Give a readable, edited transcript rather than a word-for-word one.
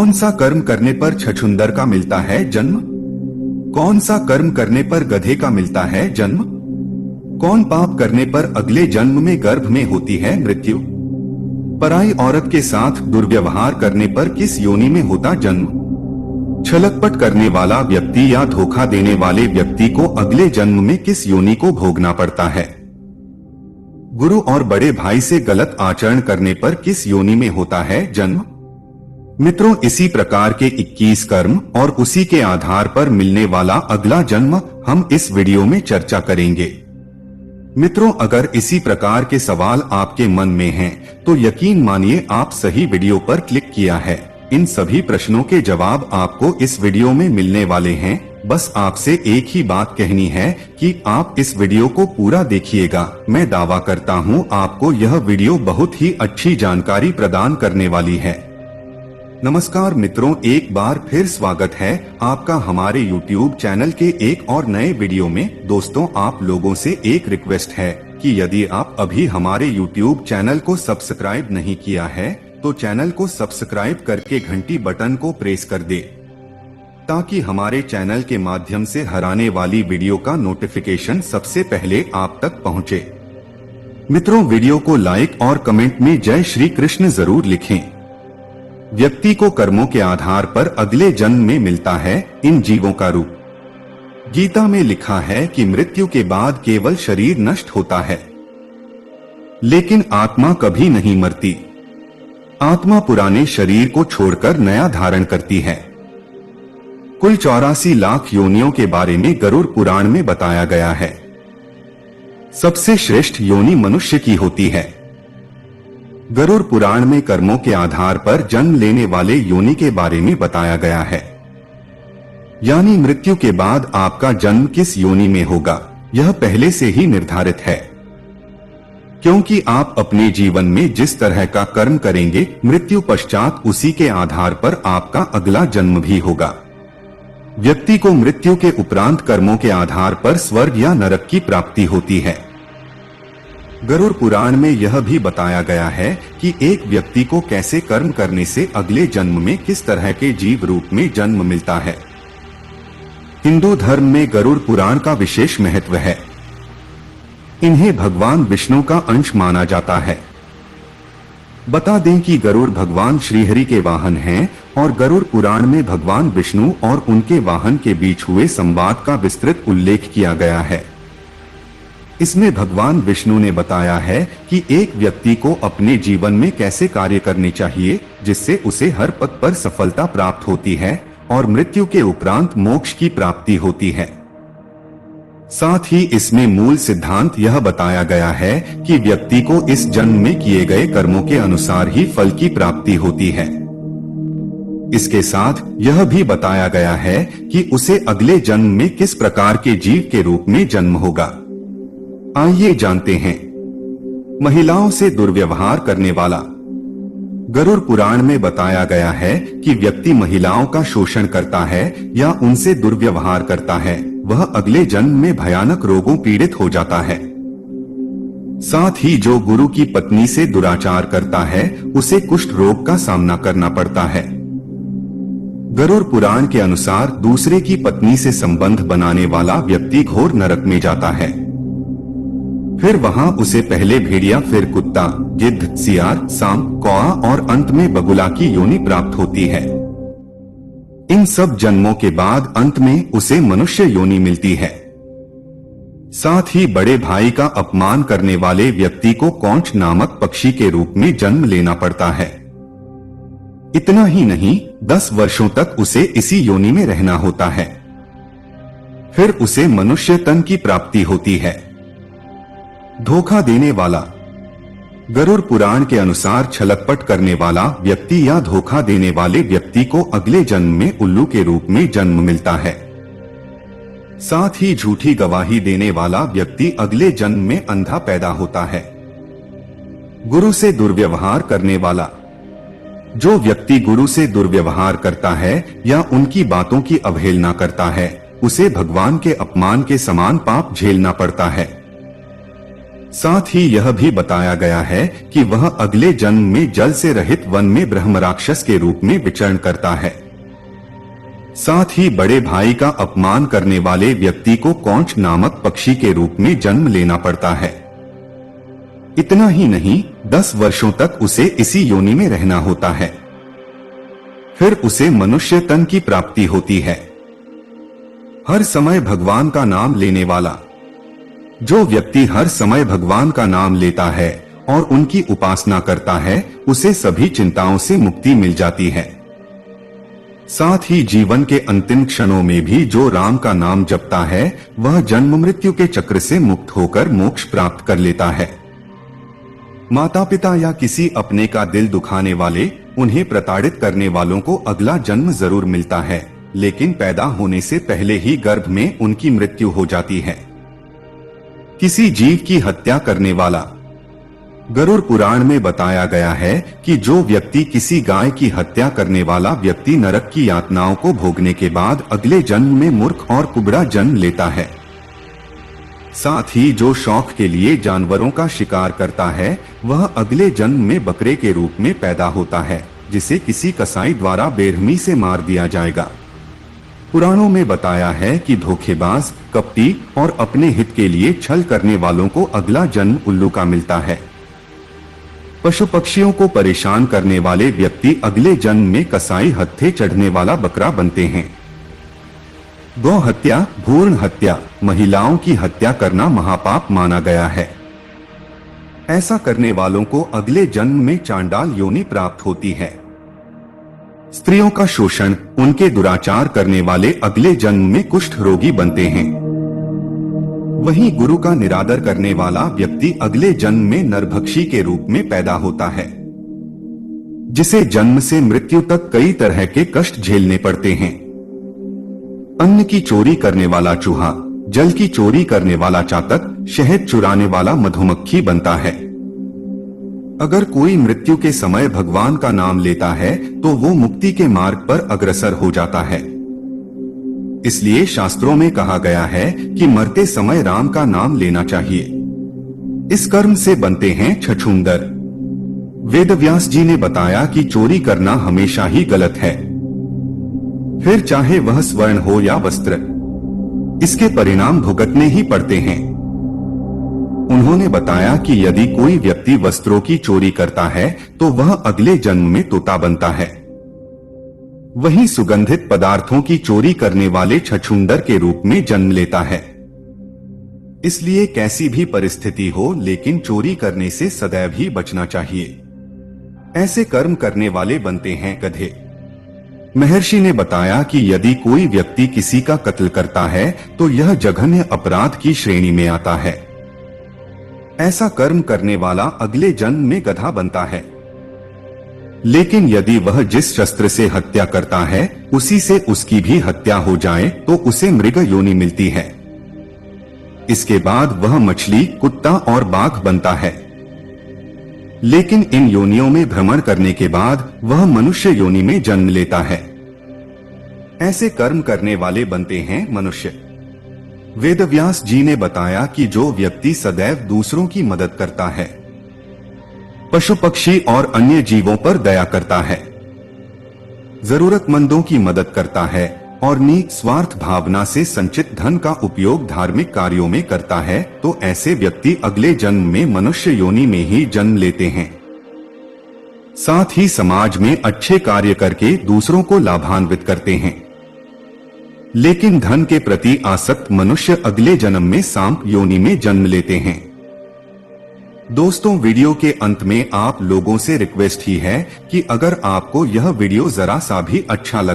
कौन सा कर्म करने पर छछूंदर का मिलता है जन्म? कौन सा कर्म करने पर गधे का मिलता है जन्म? कौन पाप करने पर अगले जन्म में गर्भ में होती है मृत्यु? पराई औरत के साथ दुर्व्यवहार करने पर किस योनि में होता जन्म? छलकपट करने वाला व्यक्ति या धोखा देने वाले व्यक्ति को अगले जन्म में किस योनि को भोगना पड़ता है? गुरु और बड़े भाई से गलत आचरण करने पर किस योनि में होता है जन्म? मित्रों, इसी प्रकार के 21 कर्म और उसी के आधार पर मिलने वाला अगला जन्म हम इस वीडियो में चर्चा करेंगे। मित्रों, अगर इसी प्रकार के सवाल आपके मन में हैं, तो यकीन मानिए आप सही वीडियो पर क्लिक किया है। इन सभी प्रश्नों के जवाब आपको इस वीडियो में मिलने वाले हैं। बस आपसे एक ही बात कहनी है कि आप इस वीडियो को पूरा देखिएगा। मैं दावा करता हूं आपको यह वीडियो बहुत ही अच्छी जानकारी प्रदान करने वाली है। नमस्कार मित्रों, एक बार फिर स्वागत है आपका हमारे YouTube चैनल के एक और नए वीडियो में। दोस्तों, आप लोगों से एक रिक्वेस्ट है कि यदि आप अभी हमारे YouTube चैनल को सब्सक्राइब नहीं किया है तो चैनल को सब्सक्राइब करके घंटी बटन को प्रेस कर दे, ताकि हमारे चैनल के माध्यम से हर आने वाली वीडियो का नोटिफिकेशन सबसे पहले आप तक पहुंचे। मित्रों, वीडियो को लाइक और कमेंट में जय श्री कृष्ण जरूर लिखें। व्यक्ति को कर्मों के आधार पर अगले जन्म में मिलता है इन जीवों का रूप। गीता में लिखा है कि मृत्यु के बाद केवल शरीर नष्ट होता है, लेकिन आत्मा कभी नहीं मरती। आत्मा पुराने शरीर को छोड़कर नया धारण करती है। कुल 84 लाख योनियों के बारे में गरुड़ पुराण में बताया गया है। सबसे श्रेष्ठ योनि मनुष्य की होती है। गरुड़ पुराण में कर्मों के आधार पर जन्म लेने वाले योनि के बारे में बताया गया है। यानी मृत्यु के बाद आपका जन्म किस योनि में होगा, यह पहले से ही निर्धारित है। क्योंकि आप अपने जीवन में जिस तरह का कर्म करेंगे, मृत्यु पश्चात उसी के आधार पर आपका अगला जन्म भी होगा। व्यक्ति को मृत्यु के उपरांत कर्मों के आधार पर स्वर्ग या नरक की प्राप्ति होती है। गरुड़ पुराण में यह भी बताया गया है कि एक व्यक्ति को कैसे कर्म करने से अगले जन्म में किस तरह के जीव रूप में जन्म मिलता है। हिंदू धर्म में गरुड़ पुराण का विशेष महत्व है। इन्हें भगवान विष्णु का अंश माना जाता है। बता दें कि गरुड़ भगवान श्रीहरि के वाहन हैं और गरुड़ पुराण में भगवान विष्णु और उनके वाहन के बीच हुए संवाद का विस्तृत उल्लेख किया गया है। इसमें भगवान विष्णु ने बताया है कि एक व्यक्ति को अपने जीवन में कैसे कार्य करने चाहिए जिससे उसे हर पद पर सफलता प्राप्त होती है और मृत्यु के उपरांत मोक्ष की प्राप्ति होती है। साथ ही इसमें मूल सिद्धांत यह बताया गया है कि व्यक्ति को इस जन्म में किए गए कर्मों के अनुसार ही फल की प्राप्ति होती है। इसके साथ यह भी बताया गया है कि उसे अगले जन्म में किस प्रकार के जीव के रूप में जन्म होगा। आइए जानते हैं। महिलाओं से दुर्व्यवहार करने वाला। गरुड़ पुराण में बताया गया है कि व्यक्ति महिलाओं का शोषण करता है या उनसे दुर्व्यवहार करता है, वह अगले जन्म में भयानक रोगों पीड़ित हो जाता है। साथ ही जो गुरु की पत्नी से दुराचार करता है उसे कुष्ठ रोग का सामना करना पड़ता है। गरुड़ पुराण के अनुसार दूसरे की पत्नी से संबंध बनाने वाला व्यक्ति घोर नरक में जाता है। फिर वहां उसे पहले भेड़िया, फिर कुत्ता, गिद्ध, सियार, सांप, कौआ और अंत में बगुला की योनि प्राप्त होती है। इन सब जन्मों के बाद अंत में उसे मनुष्य योनि मिलती है। साथ ही बड़े भाई का अपमान करने वाले व्यक्ति को कौंच नामक पक्षी के रूप में जन्म लेना पड़ता है। इतना ही नहीं, 10 वर्षों तक उसे इसी योनि में रहना होता है। फिर उसे मनुष्य तन की प्राप्ति होती है। धोखा देने वाला। गरुड़ पुराण के अनुसार छलकपट करने वाला व्यक्ति या धोखा देने वाले व्यक्ति को अगले जन्म में उल्लू के रूप में जन्म मिलता है। साथ ही झूठी गवाही देने वाला व्यक्ति अगले जन्म में अंधा पैदा होता है। गुरु से दुर्व्यवहार करने वाला। जो व्यक्ति गुरु से दुर्व्यवहार करता है या उनकी बातों की अवहेलना करता है, उसे भगवान के अपमान के समान पाप झेलना पड़ता है। साथ ही यह भी बताया गया है कि वह अगले जन्म में जल से रहित वन में ब्रह्म राक्षस के रूप में विचरण करता है। साथ ही बड़े भाई का अपमान करने वाले व्यक्ति को कौंच नामक पक्षी के रूप में जन्म लेना पड़ता है। इतना ही नहीं, 10 वर्षों तक उसे इसी योनि में रहना होता है। फिर उसे मनुष्य तन की प्राप्ति होती है। हर समय भगवान का नाम लेने वाला, जो व्यक्ति हर समय भगवान का नाम लेता है और उनकी उपासना करता है, उसे सभी चिंताओं से मुक्ति मिल जाती है। साथ ही जीवन के अंतिम क्षणों में भी जो राम का नाम जपता है, वह जन्म मृत्यु के चक्र से मुक्त होकर मोक्ष प्राप्त कर लेता है। माता पिता या किसी अपने का दिल दुखाने वाले, उन्हें प्रताड़ित करने वालों को अगला जन्म जरूर मिलता है, लेकिन पैदा होने से पहले ही गर्भ में उनकी मृत्यु हो जाती है। किसी जीव की हत्या करने वाला, गरुड़ पुराण में बताया गया है कि जो व्यक्ति किसी गाय की हत्या करने वाला व्यक्ति नरक की यातनाओं को भोगने के बाद अगले जन्म में मूर्ख और कुबड़ा जन्म लेता है। साथ ही जो शौक के लिए जानवरों का शिकार करता है, वह अगले जन्म में बकरे के रूप में पैदा होता है, जिसे किसी कसाई द्वारा बेरहमी से मार दिया जाएगा। पुराणों में बताया है कि धोखेबाज, कपटी और अपने हित के लिए छल करने वालों को अगला जन्म उल्लू का मिलता है। पशु पक्षियों को परेशान करने वाले व्यक्ति अगले जन्म में कसाई हत्थे चढ़ने वाला बकरा बनते हैं। गौ हत्या, भ्रूण हत्या, महिलाओं की हत्या करना महापाप माना गया है। ऐसा करने वालों को अगले जन्म में चांडाल योनि प्राप्त होती है। स्त्रियों का शोषण, उनके दुराचार करने वाले अगले जन्म में कुष्ठ रोगी बनते हैं। वहीं गुरु का निरादर करने वाला व्यक्ति अगले जन्म में नरभक्षी के रूप में पैदा होता है, जिसे जन्म से मृत्यु तक कई तरह के कष्ट झेलने पड़ते हैं। अन्न की चोरी करने वाला चूहा, जल की चोरी करने वाला चातक, शहद चुराने वाला मधुमक्खी बनता है। अगर कोई मृत्यु के समय भगवान का नाम लेता है तो वो मुक्ति के मार्ग पर अग्रसर हो जाता है। इसलिए शास्त्रों में कहा गया है कि मरते समय राम का नाम लेना चाहिए। इस कर्म से बनते हैं छछूंदर। वेदव्यास जी ने बताया कि चोरी करना हमेशा ही गलत है, फिर चाहे वह स्वर्ण हो या वस्त्र, इसके परिणाम भुगतने ही पड़ते हैं। उन्होंने बताया कि यदि कोई व्यक्ति वस्त्रों की चोरी करता है तो वह अगले जन्म में तोता बनता है। वहीं सुगंधित पदार्थों की चोरी करने वाले छछूंदर के रूप में जन्म लेता है। इसलिए कैसी भी परिस्थिति हो, लेकिन चोरी करने से सदैव ही बचना चाहिए। ऐसे कर्म करने वाले बनते हैं गधे। महर्षि ने बताया कि यदि कोई व्यक्ति किसी का कत्ल करता है तो यह जघन्य अपराध की श्रेणी में आता है। ऐसा कर्म करने वाला अगले जन्म में गधा बनता है। लेकिन यदि वह जिस शस्त्र से हत्या करता है उसी से उसकी भी हत्या हो जाए तो उसे मृग योनि मिलती है। इसके बाद वह मछली, कुत्ता और बाघ बनता है। लेकिन इन योनियों में भ्रमण करने के बाद वह मनुष्य योनि में जन्म लेता है। ऐसे कर्म करने वाले बनते हैं मनुष्य। वेदव्यास जी ने बताया कि जो व्यक्ति सदैव दूसरों की मदद करता है, पशु पक्षी और अन्य जीवों पर दया करता है, जरूरतमंदों की मदद करता है और निस्वार्थ भावना से संचित धन का उपयोग धार्मिक कार्यों में करता है, तो ऐसे व्यक्ति अगले जन्म में मनुष्य योनि में ही जन्म लेते हैं। साथ ही समाज में अच्छे कार्य करके दूसरों को लाभान्वित करते हैं। लेकिन धन के प्रति आसक्त मनुष्य अगले जन्म में सांप योनि में जन्म लेते हैं। दोस्तों, वीडियो के अंत में आप लोगों से रिक्वेस्ट ही है कि अगर आपको यह वीडियो जरा सा भी अच्छा लगा